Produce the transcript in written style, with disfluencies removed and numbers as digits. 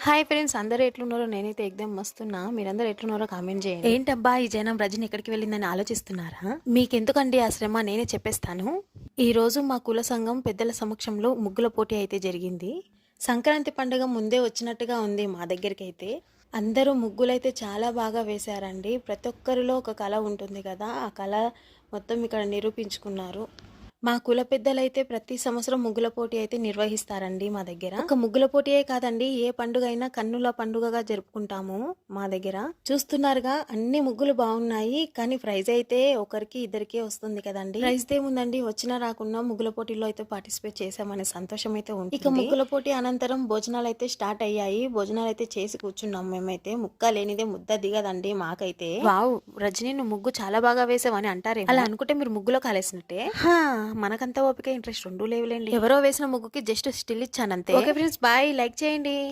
Hi friends, అందరూ ఎట్లున్నారో? నేనైతే ఎగ్దమ్ మస్తున్నా. మీరందరూ ఎట్లున్నారో కామెంట్ చేయండి. ఏంటబ్బా ఈ జనం రజని ఎక్కడికి వెళ్ళిందని ఆలోచిస్తున్నారా? మీకెందుకండి ఆ శ్రమ, నేనే చెప్పేస్తాను. ఈ రోజు మా కుల సంఘం పెద్దల సమక్షంలో ముగ్గుల పోటీ అయితే జరిగింది. సంక్రాంతి పండుగ ముందే వచ్చినట్టుగా ఉంది మా దగ్గరికి అయితే. అందరూ ముగ్గులైతే చాలా బాగా వేశారండి. ప్రతి ఒక్కరిలో ఒక కళ ఉంటుంది కదా, ఆ కళ మొత్తం ఇక్కడ నిరూపించుకున్నారు. మా కుల పెద్దలైతే ప్రతి సంవత్సరం ముగ్గుల పోటీ అయితే నిర్వహిస్తారండి మా దగ్గర. ఒక ముగ్గుల పోటీయే కాదండి, ఏ పండుగ అయినా కన్నుల పండుగగా జరుపుకుంటాము మా దగ్గర. చూస్తున్నారుగా, అన్ని ముగ్గులు బాగున్నాయి, కానీ ప్రైజ్ అయితే ఒకరికి ఇద్దరికే వస్తుంది కదండి. ప్రైజ్ ఏముందండి, వచ్చినా రాకున్నా ముగ్గుల పోటీలో అయితే పార్టిసిపేట్ చేసామనే సంతోషం అయితే ఉంటుంది. ఇక ముగ్గుల పోటీ అనంతరం భోజనాలు అయితే స్టార్ట్ అయ్యాయి. భోజనాలు అయితే చేసి కూర్చున్నాం మేమైతే. ముక్క లేనిదే ముద్ద దిగదండి మాకైతే. వావ్, రజనీ నువ్వు ముగ్గు చాలా బాగా వేసావని అంటారే. అలా అనుకుంటే మీరు ముగ్గులో కాలేసినట్టే. మనకంతా ఓపిక ఇంట్రెస్ట్ రెండూ లేవులేండి. ఎవరో వేసిన ముగ్గుకి జస్ట్ స్టిల్ ఇచ్చానంతే. Okay friends, bye. లైక్ చేయండి.